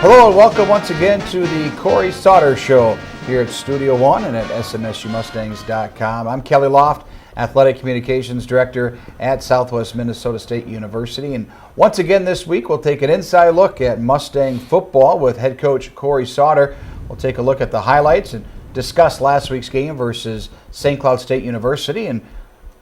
Hello and welcome once again to the Cory Sauter Show here at Studio One and at smsumustangs.com. I'm Kelly Loft, Athletic Communications Director at Southwest Minnesota State University. And once again this week we'll take an inside look at Mustang football with head coach Cory Sauter. We'll take a look at the highlights and discuss last week's game versus St. Cloud State University and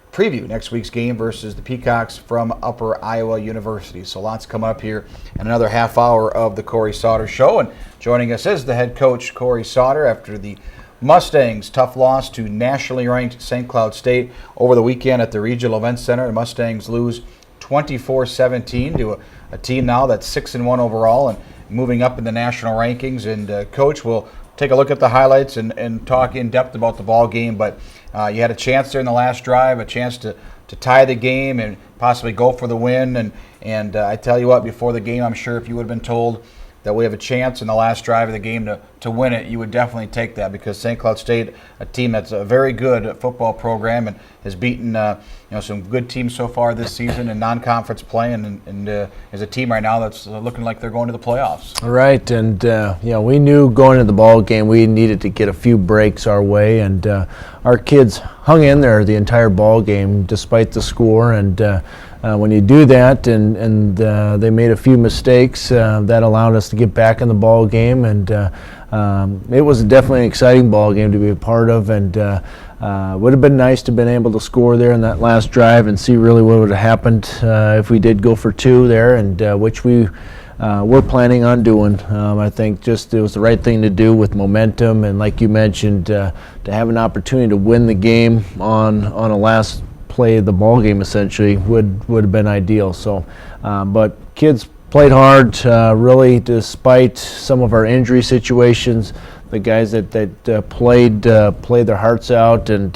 preview next week's game versus the Peacocks from Upper Iowa University. So lots coming up here in another half hour of the Cory Sauter Show. And joining us is the head coach, Cory Sauter, after the Mustangs' tough loss to nationally ranked St. Cloud State over the weekend at the Regional Events Center. The Mustangs lose 24-17 to a team now that's 6-1 overall and moving up in the national rankings. And Coach, we'll take a look at the highlights and talk in depth about the ball game, but you had a chance there in the last drive, a chance to tie the game and possibly go for the win. And I tell you what, before the game, I'm sure if you would have been told that we have a chance in the last drive of the game to win it, you would definitely take that, because St. Cloud State, a team that's a very good football program and has beaten some good teams so far this season in non-conference play, and is a team right now that's looking like they're going to the playoffs. All right, and we knew going into the ball game we needed to get a few breaks our way, and our kids hung in there the entire ball game despite the score. And when you do that, and they made a few mistakes, that allowed us to get back in the ball game, and it was definitely an exciting ball game to be a part of. And would have been nice to have been able to score there in that last drive and see really what would have happened if we did go for two there, and which we we're planning on doing. I think just it was the right thing to do with momentum, and like you mentioned, to have an opportunity to win the game on a last play of the ball game essentially would have been ideal. So, but kids played hard, really, despite some of our injury situations. The guys that played their hearts out, and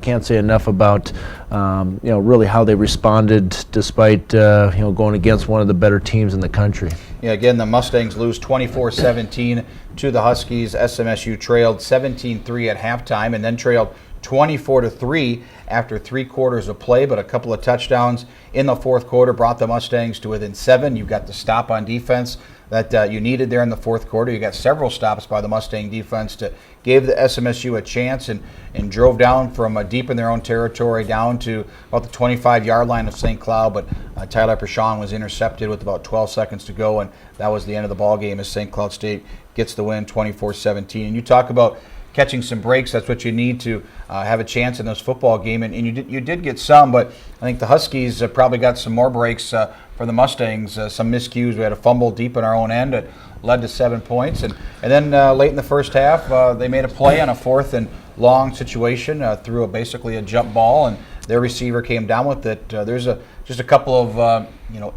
can't say enough about really how they responded despite going against one of the better teams in the country. Yeah, again, the Mustangs lose 24-17 to the Huskies. SMSU trailed 17-3 at halftime and then trailed 24-3 after 3 quarters of play, but a couple of touchdowns in the fourth quarter brought the Mustangs to within 7. You've got the stop on defense that you needed there in the fourth quarter. You got several stops by the Mustang defense to give the SMSU a chance, and drove down from deep in their own territory down to about the 25-yard line of St. Cloud, but Tyler Prashon was intercepted with about 12 seconds to go, and that was the end of the ball game as St. Cloud State gets the win 24-17. And you talk about catching some breaks. That's what you need to have a chance in this football game, and you did get some, but I think the Huskies probably got some more breaks for the Mustangs. Some miscues. We had a fumble deep in our own end that led to 7 points, and then late in the first half they made a play on a 4th and long situation through basically a jump ball, and their receiver came down with it. There's just a couple of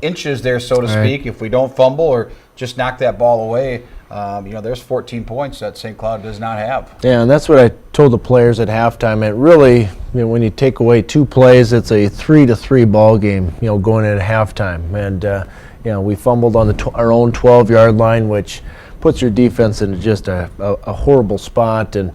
inches there, so to speak. If we don't fumble or just knock that ball away, there's 14 points that St. Cloud does not have. Yeah, and that's what I told the players at halftime. It really, when you take away 2 plays, it's a 3-3 ball game, going in at halftime. And, we fumbled on our own 12-yard line, which puts your defense in just a horrible spot. And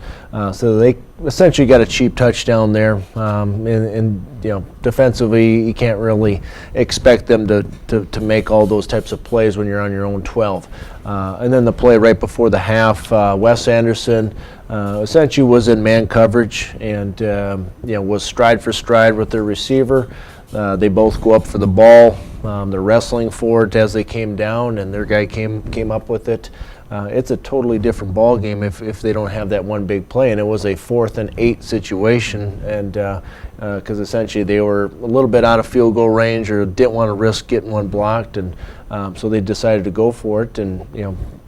so they essentially got a cheap touchdown there. And defensively, you can't really expect them to make all those types of plays when you're on your own 12. And then the play right before the half, Wes Anderson essentially was in man coverage and was stride for stride with their receiver. They both go up for the ball. They're wrestling for it as they came down, and their guy came up with it. It's a totally different ball game if they don't have that one big play, and it was a 4th and 8 situation, and because essentially they were a little bit out of field goal range or didn't want to risk getting one blocked, and so they decided to go for it, and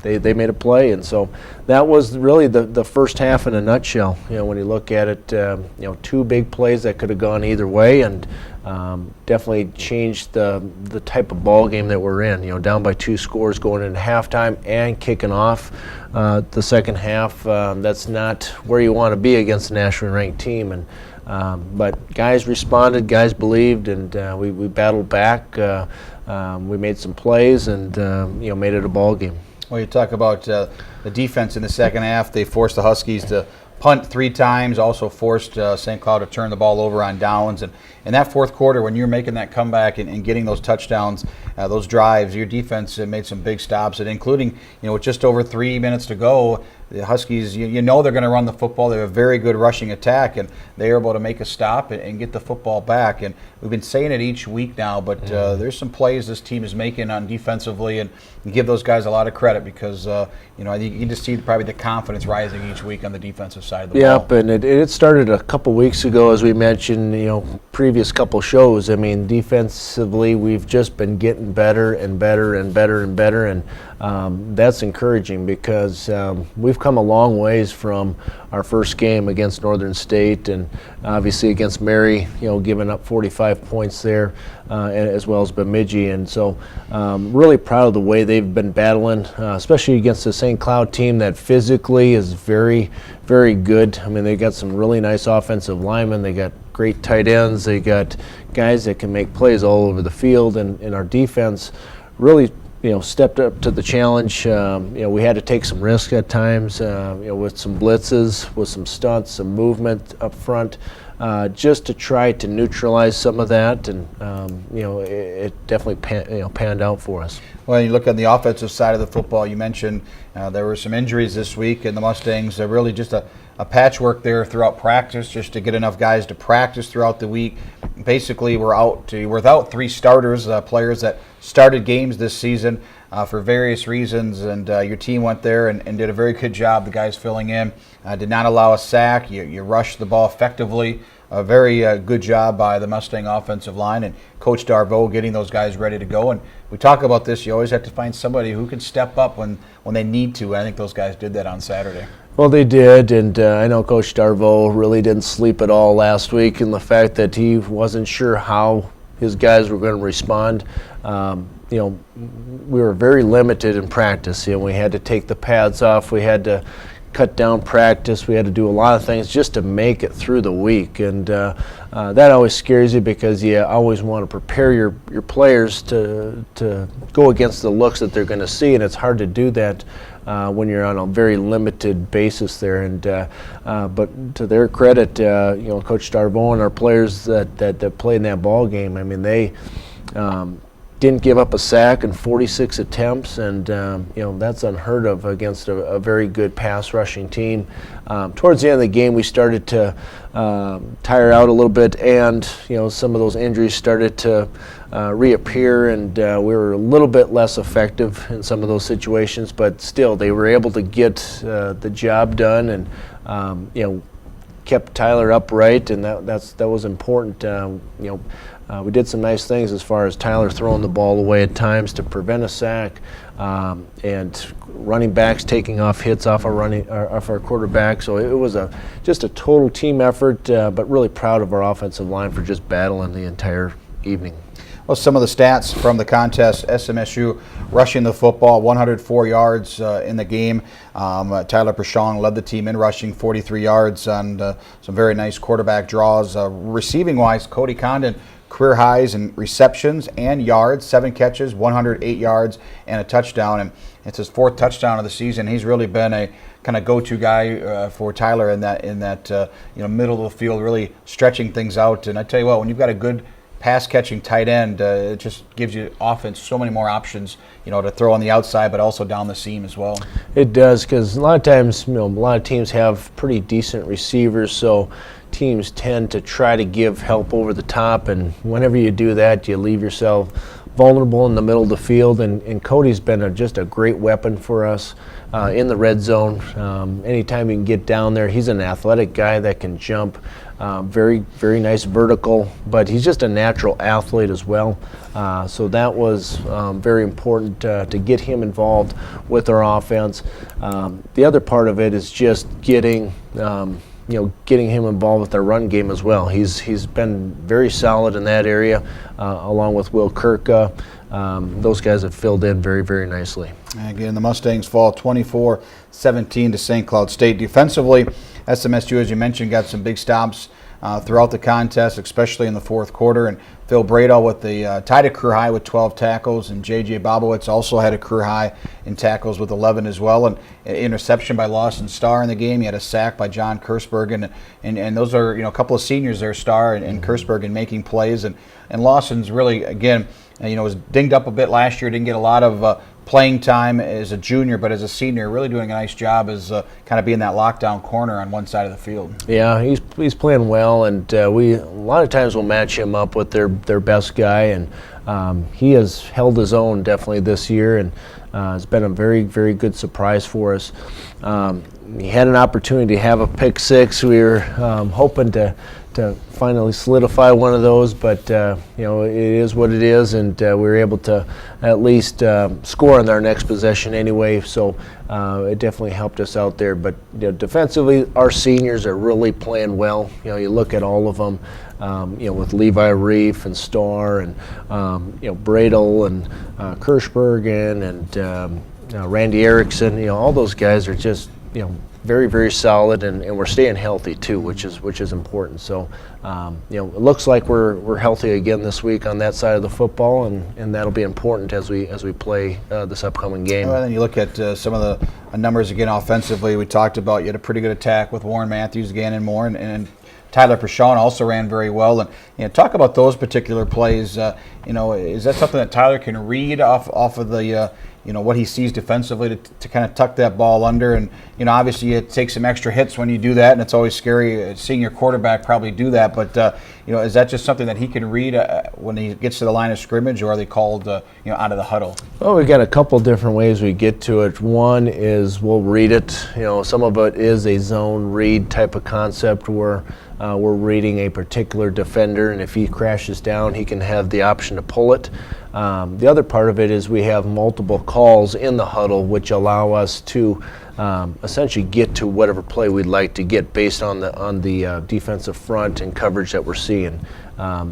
they made a play, and so that was really the first half in a nutshell. When you look at it, 2 big plays that could have gone either way, and definitely changed the type of ball game that we're in. Down by 2 scores going into halftime and kicking off the second half. That's not where you want to be against a nationally ranked team, and but guys responded, guys believed, and we battled back. We made some plays, and made it a ball game. Well, you talk about the defense in the second half. They forced the Huskies to punt 3 times, also forced St. Cloud to turn the ball over on downs, and in that fourth quarter when you're making that comeback and getting those touchdowns, those drives, your defense made some big stops, and including, with just over 3 minutes to go, the Huskies, they're going to run the football. They have a very good rushing attack, and they are able to make a stop and get the football back. And we've been saying it each week now, but there's some plays this team is making on defensively, and you give those guys a lot of credit because, you can just see probably the confidence rising each week on the defensive side of the ball. Yep, and it started a couple weeks ago, as we mentioned, previous couple shows. I mean, defensively, we've just been getting better and better and better and better, and that's encouraging because we've come a long ways from our first game against Northern State and obviously against Mary, giving up 45 points there, as well as Bemidji. And so really proud of the way they've been battling, especially against the St. Cloud team that physically is very, very good. I mean, they got some really nice offensive linemen. They got great tight ends. They got guys that can make plays all over the field, and our defense really stepped up to the challenge. We had to take some risks at times, with some blitzes, with some stunts, some movement up front, just to try to neutralize some of that, and it definitely panned out for us. Well, you look on the offensive side of the football. You mentioned there were some injuries this week, and the Mustangs are really just a patchwork there throughout practice, just to get enough guys to practice throughout the week. Basically, we're without 3 starters, players that started games this season for various reasons, and your team went there and did a very good job. The guys filling in did not allow a sack. You rushed the ball effectively. A very good job by the Mustang offensive line and Coach Darvaux getting those guys ready to go. And we talk about this, you always have to find somebody who can step up when they need to. I think those guys did that on Saturday. Well, they did, and I know Coach Darvaux really didn't sleep at all last week, and the fact that he wasn't sure how his guys were going to respond. We were very limited in practice. We had to take the pads off. We had to cut down practice. We had to do a lot of things just to make it through the week, and that always scares you because you always want to prepare your players to go against the looks that they're going to see, and it's hard to do that when you're on a very limited basis there. And but to their credit, Coach Darvaux and our players that played in that ball game, I mean, they didn't give up a sack in 46 attempts, and that's unheard of against a very good pass rushing team. Towards the end of the game, we started to tire out a little bit, and some of those injuries started to reappear, and we were a little bit less effective in some of those situations. But still, they were able to get the job done, and kept Tyler upright, and that was important. We did some nice things as far as Tyler throwing the ball away at times to prevent a sack, and running backs taking off hits off our quarterback. So it was just a total team effort, but really proud of our offensive line for just battling the entire evening. Well, some of the stats from the contest: SMSU rushing the football, 104 yards in the game. Tyler Prashong led the team in rushing, 43 yards on some very nice quarterback draws. Receiving-wise, Cody Condon, career highs in receptions and yards, 7 catches, 108 yards, and a touchdown. And it's his 4th touchdown of the season. He's really been a kind of go-to guy for Tyler in that middle of the field, really stretching things out. And I tell you what, when you've got a good pass-catching tight end, it just gives you offense so many more options, to throw on the outside, but also down the seam as well. It does, because a lot of times, a lot of teams have pretty decent receivers, so teams tend to try to give help over the top, and whenever you do that, you leave yourself vulnerable in the middle of the field, and Cody's been just a great weapon for us in the red zone. Anytime he can get down there, he's an athletic guy that can jump, very, very nice vertical, but he's just a natural athlete as well. So that was very important to get him involved with our offense. The other part of it is just getting him involved with our run game as well. He's been very solid in that area, along with Will Kirka. Those guys have filled in very, very nicely. Again, the Mustangs fall 24-17 to St. Cloud State. Defensively, SMSU, as you mentioned, got some big stops throughout the contest, especially in the fourth quarter. And Phil Bradell with the tied a career high with 12 tackles, and J.J. Bobowitz also had a career high in tackles with 11 as well. And an interception by Lawson Starr in the game. He had a sack by John Kursberg, and those are a couple of seniors there, Starr and Kursberg, making plays. And Lawson's really, again, was dinged up a bit last year, didn't get a lot of playing time as a junior, but as a senior, really doing a nice job as kind of being that lockdown corner on one side of the field. Yeah, he's playing well, and we a lot of times will match him up with their best guy, and he has held his own definitely this year, and it's been a very, very good surprise for us. He had an opportunity to have a pick six. We were hoping to finally solidify one of those, but it is what it is, and we were able to at least score on our next possession anyway, so it definitely helped us out there. But defensively, our seniors are really playing well. You look at all of them, with Levi Reef and Starr and Bradell and Kirschbergen and Randy Erickson. All those guys are just very, very solid, and we're staying healthy too, which is important. So it looks like we're healthy again this week on that side of the football, and that'll be important as we play this upcoming game. Well, then you look at some of the numbers again offensively. We talked about you had a pretty good attack with Warren Matthews, Gannon Moore, and Tyler Prashon also ran very well. And talk about those particular plays. Is that something that Tyler can read off of the what he sees defensively to kind of tuck that ball under? And obviously it takes some extra hits when you do that, and it's always scary seeing your quarterback probably do that. But is that just something that he can read when he gets to the line of scrimmage, or are they called out of the huddle? Well, we've got a couple different ways we get to it. One is we'll read it. Some of it is a zone read type of concept where we're reading a particular defender, and if he crashes down, he can have the option to pull it. The other part of it is we have multiple calls in the huddle, which allow us to essentially get to whatever play we'd like to get based on the defensive front and coverage that we're seeing.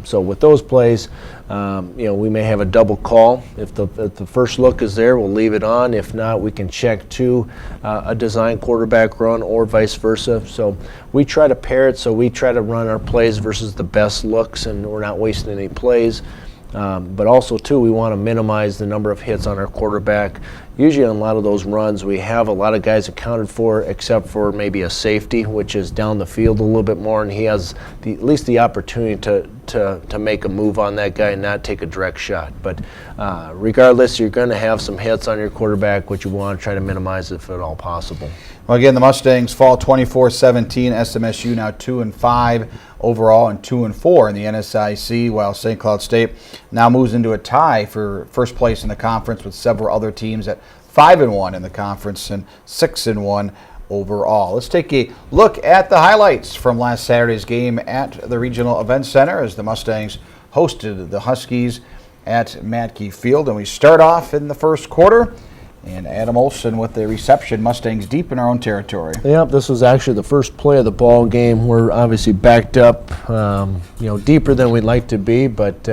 So with those plays, we may have a double call. If the first look is there, we'll leave it on. If not, we can check to a design quarterback run or vice versa. So we try to pair it, so we try to run our plays versus the best looks, and we're not wasting any plays. But also, too, we want to minimize the number of hits on our quarterback. Usually on a lot of those runs, we have a lot of guys accounted for, except for maybe a safety, which is down the field a little bit more, and he has at least the opportunity to make a move on that guy and not take a direct shot. But regardless, you're going to have some hits on your quarterback, which you want to try to minimize if at all possible. Well, again, the Mustangs fall 24-17. SMSU now 2-5 overall and 2-4 in the NSIC, while St. Cloud State now moves into a tie for first place in the conference with several other teams at 5-1 in the conference and 6-1 overall. Let's take a look at the highlights from last Saturday's game at the Regional Events Center as the Mustangs hosted the Huskies at Matkey Field. And we start off in the first quarter, and Adam Olson with the reception. Mustangs deep in our own territory. Yep, this was actually the first play of the ball game. We're obviously backed up, deeper than we'd like to be, but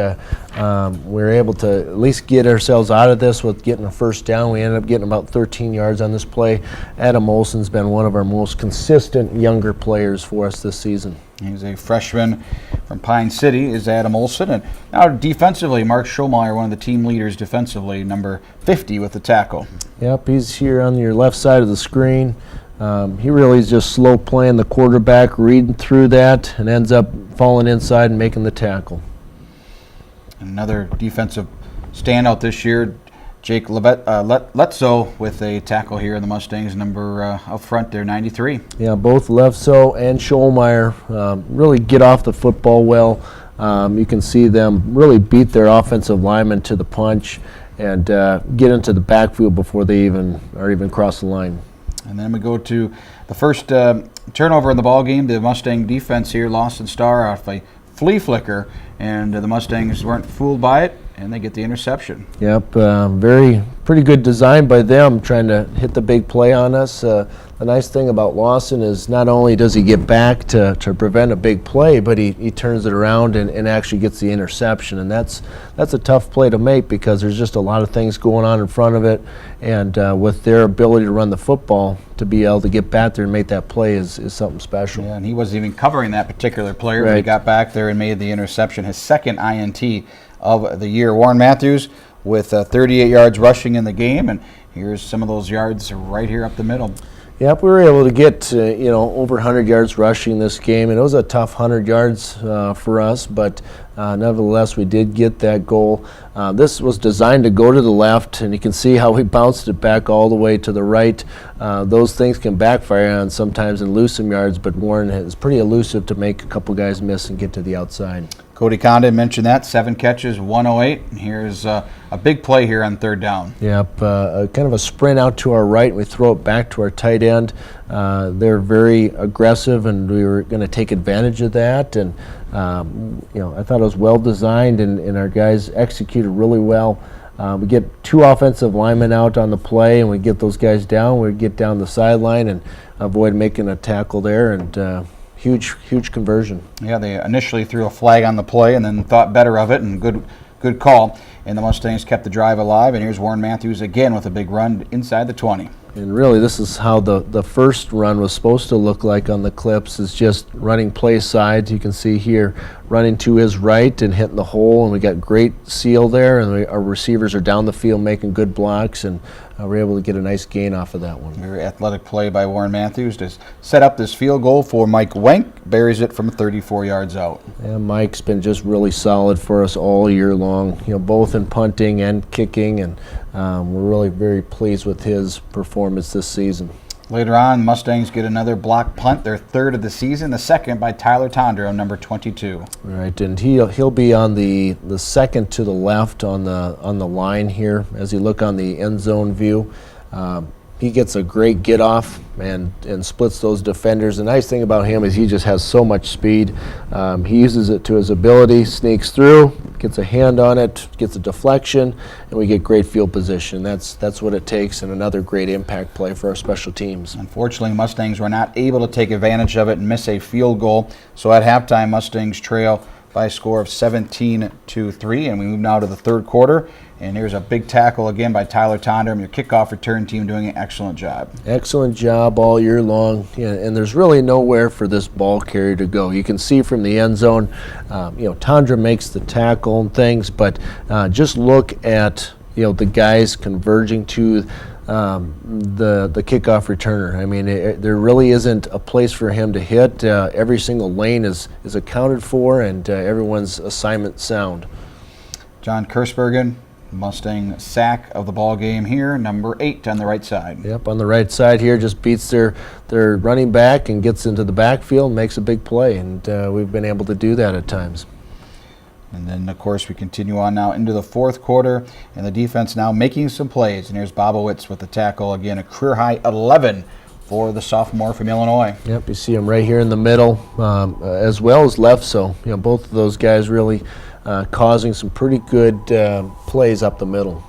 we're able to at least get ourselves out of this with getting a first down. We ended up getting about 13 yards on this play. Adam Olson's been one of our most consistent younger players for us this season. He's a freshman from Pine City, is Adam Olson. And now defensively, Mark Schulmeyer, one of the team leaders defensively, number 50 with the tackle. Yep, he's here on your left side of the screen. He really is just slow playing the quarterback, reading through that, and ends up falling inside and making the tackle. Another defensive standout this year, Jake Letzo with a tackle here in the Mustangs, number up front there, 93. Yeah, both Letzo and Schulmeyer really get off the football well. You can see them really beat their offensive linemen to the punch and get into the backfield before they even cross the line. And then we go to the first turnover in the ball game. The Mustang defense here, Lawson Starr off a flea flicker, and the Mustangs weren't fooled by it. And they get the interception. Yep, pretty good design by them, trying to hit the big play on us. The nice thing about Lawson is not only does he get back to prevent a big play, but he turns it around and actually gets the interception. And that's a tough play to make because there's just a lot of things going on in front of it. And with their ability to run the football, to be able to get back there and make that play is something special. Yeah, and he wasn't even covering that particular player, but he got back there and made the interception, his second INT of the year. Warren Matthews with 38 yards rushing in the game, and here's some of those yards right here up the middle. Yep, we were able to get over 100 yards rushing this game, and it was a tough 100 yards for us, but nevertheless we did get that goal. This was designed to go to the left, and you can see how we bounced it back all the way to the right. Those things can backfire on sometimes and lose some yards, but Warren is pretty elusive to make a couple guys miss and get to the outside. Cody Condon mentioned that, 7 catches, 108. And here's a big play here on third down. Yep, kind of a sprint out to our right. We throw it back to our tight end. They're very aggressive, and we were going to take advantage of that. And I thought it was well designed, and our guys executed really well. We get 2 offensive linemen out on the play, and we get those guys down. We get down the sideline and avoid making a tackle there, and huge conversion. Yeah, they initially threw a flag on the play and then thought better of it, and good call. And the Mustangs kept the drive alive, and here's Warren Matthews again with a big run inside the 20. And really, this is how the first run was supposed to look like on the clips, is just running play sides. You can see here, running to his right and hitting the hole, and we got great seal there, and our receivers are down the field making good blocks, and we're able to get a nice gain off of that one. Very athletic play by Warren Matthews to set up this field goal for Mike Wenk. Buries it from 34 yards out. And Mike's been just really solid for us all year long, both in punting and kicking, and we're really very pleased with his performance this season. Later on, Mustangs get another block punt, their third of the season, the second by Tyler Tondro, number 22. Right, and he'll be on the second to the left on the line here as you look on the end zone view. He gets a great get off and splits those defenders. The nice thing about him is he just has so much speed. He uses it to his ability, sneaks through, gets a hand on it, gets a deflection, and we get great field position. That's what it takes, and another great impact play for our special teams. Unfortunately, Mustangs were not able to take advantage of it and miss a field goal. So at halftime, Mustangs trail by a score of 17-3, and we move now to the third quarter. And here's a big tackle again by Tyler Tondro, your kickoff return team doing an excellent job. Excellent job all year long, and there's really nowhere for this ball carrier to go. You can see from the end zone, Tondro makes the tackle and things, but just look at the guys converging to the kickoff returner. I mean, there really isn't a place for him to hit. Every single lane is accounted for, and everyone's assignment sound. John Kursbergen, Mustang sack of the ball game here, number 8 on the right side. Yep, on the right side here, just beats their running back and gets into the backfield and makes a big play, and we've been able to do that at times. And then, of course, we continue on now into the fourth quarter, and the defense now making some plays. And here's Bobowitz with the tackle again, a career-high 11 for the sophomore from Illinois. Yep, you see him right here in the middle, as well as left. So, both of those guys really causing some pretty good plays up the middle.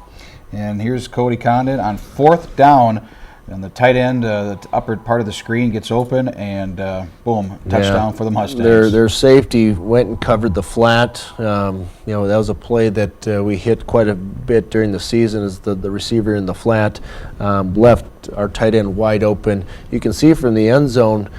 And here's Cody Condon on fourth down. And the tight end, the upper part of the screen gets open, and boom, touchdown for the Mustangs. Their safety went and covered the flat. That was a play that we hit quite a bit during the season, as the receiver in the flat left our tight end wide open. You can see from the end zone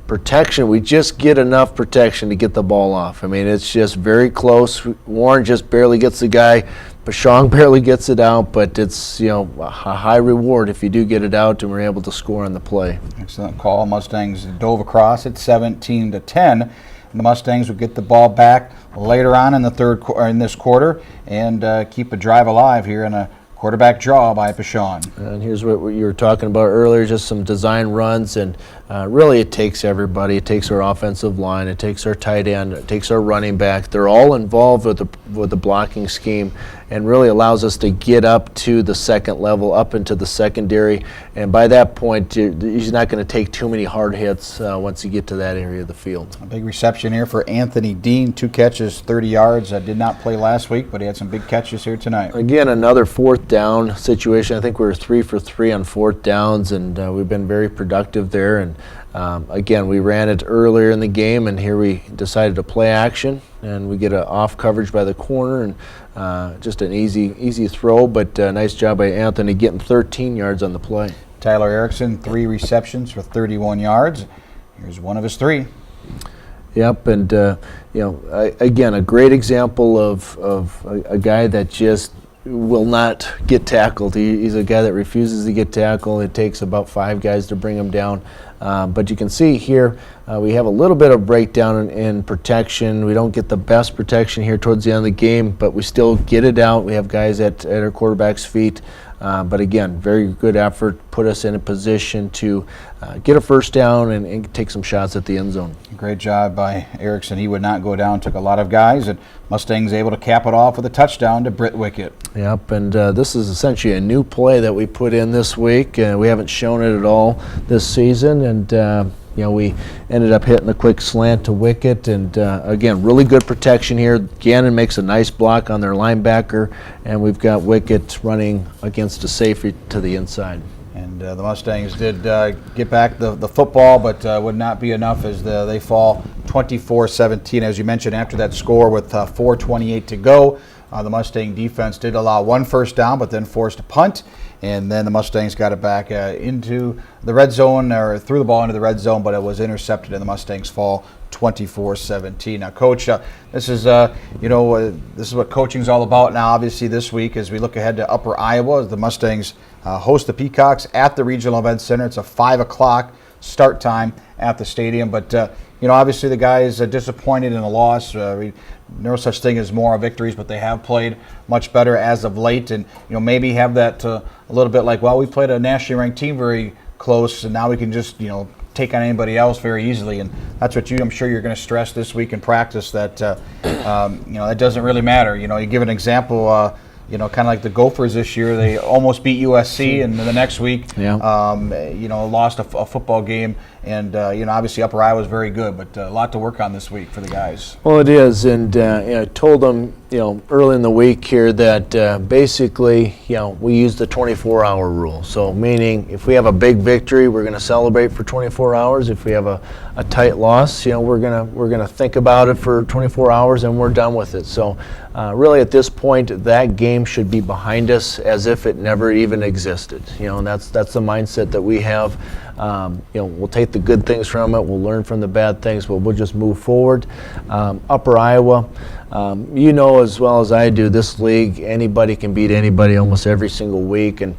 protection, we just get enough protection to get the ball off. I mean, it's just very close. Warren just barely gets the guy. Pashong barely gets it out, but it's a high reward if you do get it out, and we're able to score on the play. Excellent call. Mustangs dove across at 17-10, and the Mustangs would get the ball back later on in the in this quarter, and keep a drive alive here in a quarterback draw by Pashong. And here's what you were talking about earlier, just some design runs, and really it takes everybody. It takes our offensive line, it takes our tight end, it takes our running back. They're all involved with the blocking scheme, and really allows us to get up to the second level, up into the secondary. And by that point, he's not going to take too many hard hits once you get to that area of the field. A big reception here for Anthony Dean, 2 catches, 30 yards. Did not play last week, but he had some big catches here tonight. Again, another 4th down situation. I think we were 3 for 3 on 4th downs, and we've been very productive there. And again, we ran it earlier in the game, and here we decided to play action, and we get an off coverage by the corner, and just an easy throw, but nice job by Anthony getting 13 yards on the play. Tyler Erickson, 3 receptions for 31 yards. Here's one of his 3. Yep, and again, a great example of a guy that just will not get tackled. He's a guy that refuses to get tackled. It takes about 5 guys to bring him down. But you can see here we have a little bit of breakdown in protection. We don't get the best protection here towards the end of the game, but we still get it out. We have guys at our quarterback's feet. But again, very good effort, put us in a position to get a first down and take some shots at the end zone. Great job by Erickson. He would not go down, took a lot of guys, and Mustangs able to cap it off with a touchdown to Britt Wickett. Yep, and this is essentially a new play that we put in this week. We haven't shown it at all this season, and we ended up hitting a quick slant to Wickett, and again, really good protection here. Gannon makes a nice block on their linebacker, and we've got Wickett running against a safety to the inside. And the Mustangs did get back the football, but would not be enough as they fall 24-17. As you mentioned, after that score with 4:28 to go, the Mustang defense did allow 1 first down, but then forced a punt. And then the Mustangs got it back into the red zone, or threw the ball into the red zone, but it was intercepted, and the Mustangs fall 24-17. Now, Coach, this is this is what coaching's all about now. Obviously, this week as we look ahead to Upper Iowa, the Mustangs host the Peacocks at the Regional Event Center. It's a 5 o'clock start time at the stadium, but obviously the guys are disappointed in the loss. No such thing as moral victories, but they have played much better as of late, and maybe have that a little bit like, well, we played a nationally ranked team very close, and now we can just take on anybody else very easily, and that's what I'm sure you're going to stress this week in practice, that that doesn't really matter. You give an example. Kind of like the Gophers this year, they almost beat USC, and the next week, lost a football game. And obviously Upper Iowa is very good, but a lot to work on this week for the guys. Well, it is, and I told them, early in the week here that basically, we use the 24-hour rule. So, meaning if we have a big victory, we're going to celebrate for 24 hours. If we have a tight loss, we're gonna think about it for 24 hours, and we're done with it. So, really, at this point, that game should be behind us as if it never even existed. And that's the mindset that we have. We'll take the good things from it. We'll learn from the bad things, but we'll just move forward. Upper Iowa, as well as I do, this league, anybody can beat anybody almost every single week, and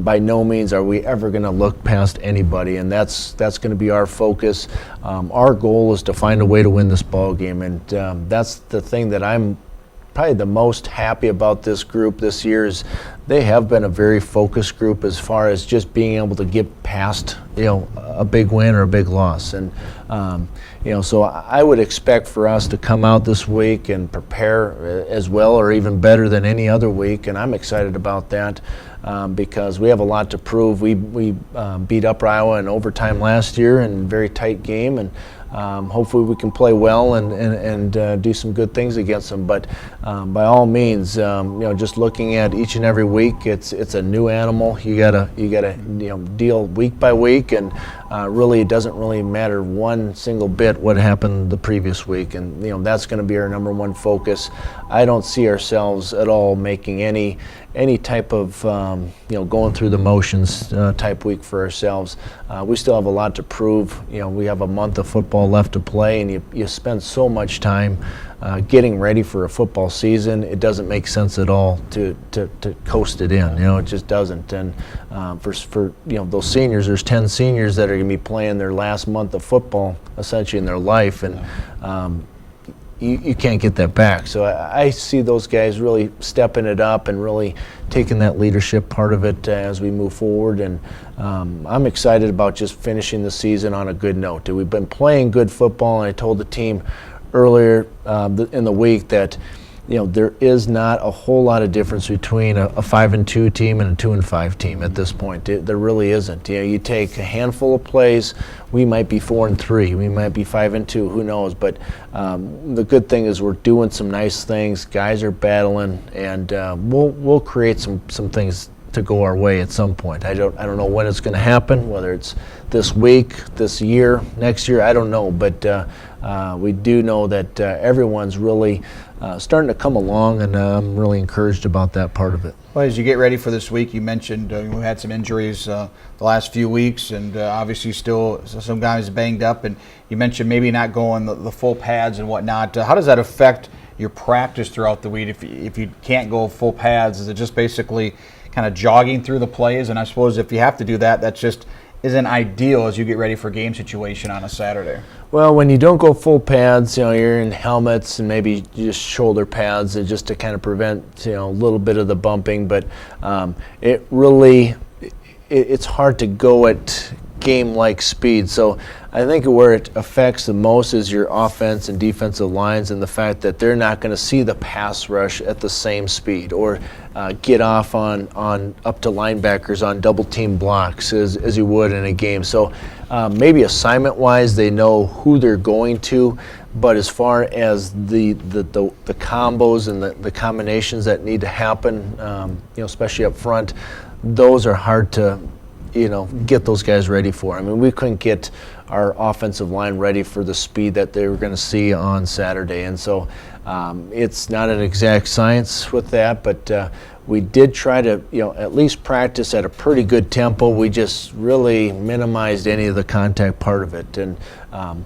by no means are we ever going to look past anybody, and that's going to be our focus. Our goal is to find a way to win this ball game, and that's the thing that I'm probably the most happy about this group this year. Is they have been a very focused group as far as just being able to get past a big win or a big loss, and so I would expect for us to come out this week and prepare as well or even better than any other week, and I'm excited about that. Because we have a lot to prove. We beat Upper Iowa in overtime last year in a very tight game, and hopefully we can play well and do some good things against them. But by all means, just looking at each and every week, it's a new animal. You gotta deal week by week, and really it doesn't really matter one single bit what happened the previous week, and that's going to be our number one focus. I don't see ourselves at all making any type of going through the motions type week for ourselves. We still have a lot to prove. We have a month of football left to play, and you spend so much time getting ready for a football season. It doesn't make sense at all to coast it in. It just doesn't. And for those seniors, there's 10 seniors that are going to be playing their last month of football essentially in their life, and you can't get that back. So I see those guys really stepping it up and really taking that leadership part of it as we move forward. And I'm excited about just finishing the season on a good note. We've been playing good football, and I told the team earlier in the week that there is not a whole lot of difference between a 5-2 team and a 2-5 team at this point. There really isn't. You take a handful of plays, we might be 4-3, we might be 5-2, who knows? But the good thing is we're doing some nice things. Guys are battling, and we'll create some things to go our way at some point. I don't know when it's going to happen, whether it's this week, this year, next year, I don't know. But we do know that everyone's really starting to come along, and I'm really encouraged about that part of it. Well, as you get ready for this week, you mentioned we had some injuries the last few weeks, and obviously still some guys banged up, and you mentioned maybe not going the full pads and whatnot. How does that affect your practice throughout the week if you can't go full pads? Is it just basically kind of jogging through the plays? And I suppose if you have to do that, that just isn't ideal as you get ready for game situation on a Saturday. Well, when you don't go full pads, you're in helmets and maybe just shoulder pads, and just to kind of prevent a little bit of the bumping. But it's hard to go at game-like speed. So I think where it affects the most is your offense and defensive lines, and the fact that they're not going to see the pass rush at the same speed, or get off on up to linebackers on double team blocks as you would in a game. So maybe assignment-wise, they know who they're going to, but as far as the combos and the combinations that need to happen, especially up front, those are hard to get those guys ready for. I mean, we couldn't get our offensive line ready for the speed that they were going to see on Saturday. And so it's not an exact science with that, but we did try to, at least practice at a pretty good tempo. We just really minimized any of the contact part of it. And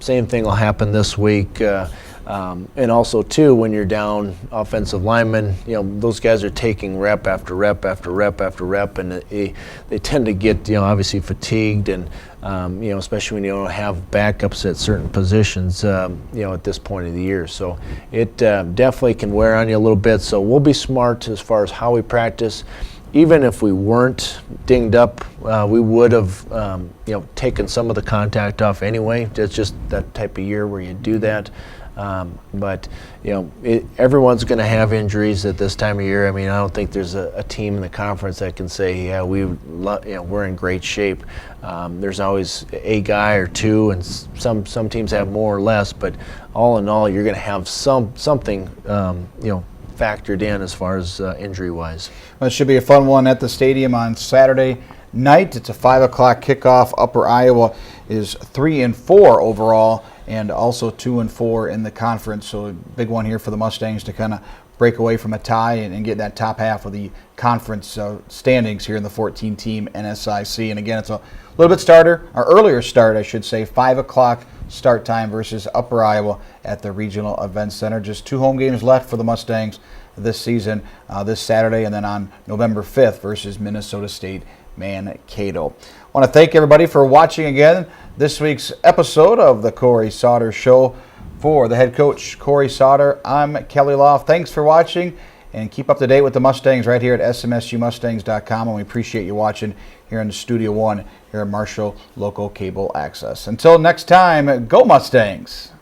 same thing will happen this week. And also, too, when you're down offensive linemen, those guys are taking rep after rep after rep after rep, and they tend to get, obviously fatigued, and, especially when you don't have backups at certain positions, at this point of the year. So it definitely can wear on you a little bit. So we'll be smart as far as how we practice. Even if we weren't dinged up, we would have, taken some of the contact off anyway. It's just that type of year where you do that. But everyone's going to have injuries at this time of year. I mean, I don't think there's a team in the conference that can say, yeah, we're in great shape. There's always a guy or two, and some teams have more or less. But all in all, you're going to have something factored in as far as injury-wise. Well, it should be a fun one at the stadium on Saturday night. It's a 5 o'clock kickoff. Upper Iowa is 3-4 overall, and also 2-4 in the conference. So a big one here for the Mustangs to kind of break away from a tie and get that top half of the conference standings here in the 14-team NSIC. And again, it's a little bit earlier start, I should say, 5 o'clock start time versus Upper Iowa at the Regional Events Center. Just 2 home games left for the Mustangs this season, this Saturday, and then on November 5th versus Minnesota State Mankato. I want to thank everybody for watching again this week's episode of the Cory Sauter Show. For the head coach, Cory Sauter, I'm Kelly Loft. Thanks for watching, and keep up to date with the Mustangs right here at smsumustangs.com, and we appreciate you watching here in Studio One here at Marshall Local Cable Access. Until next time, go Mustangs!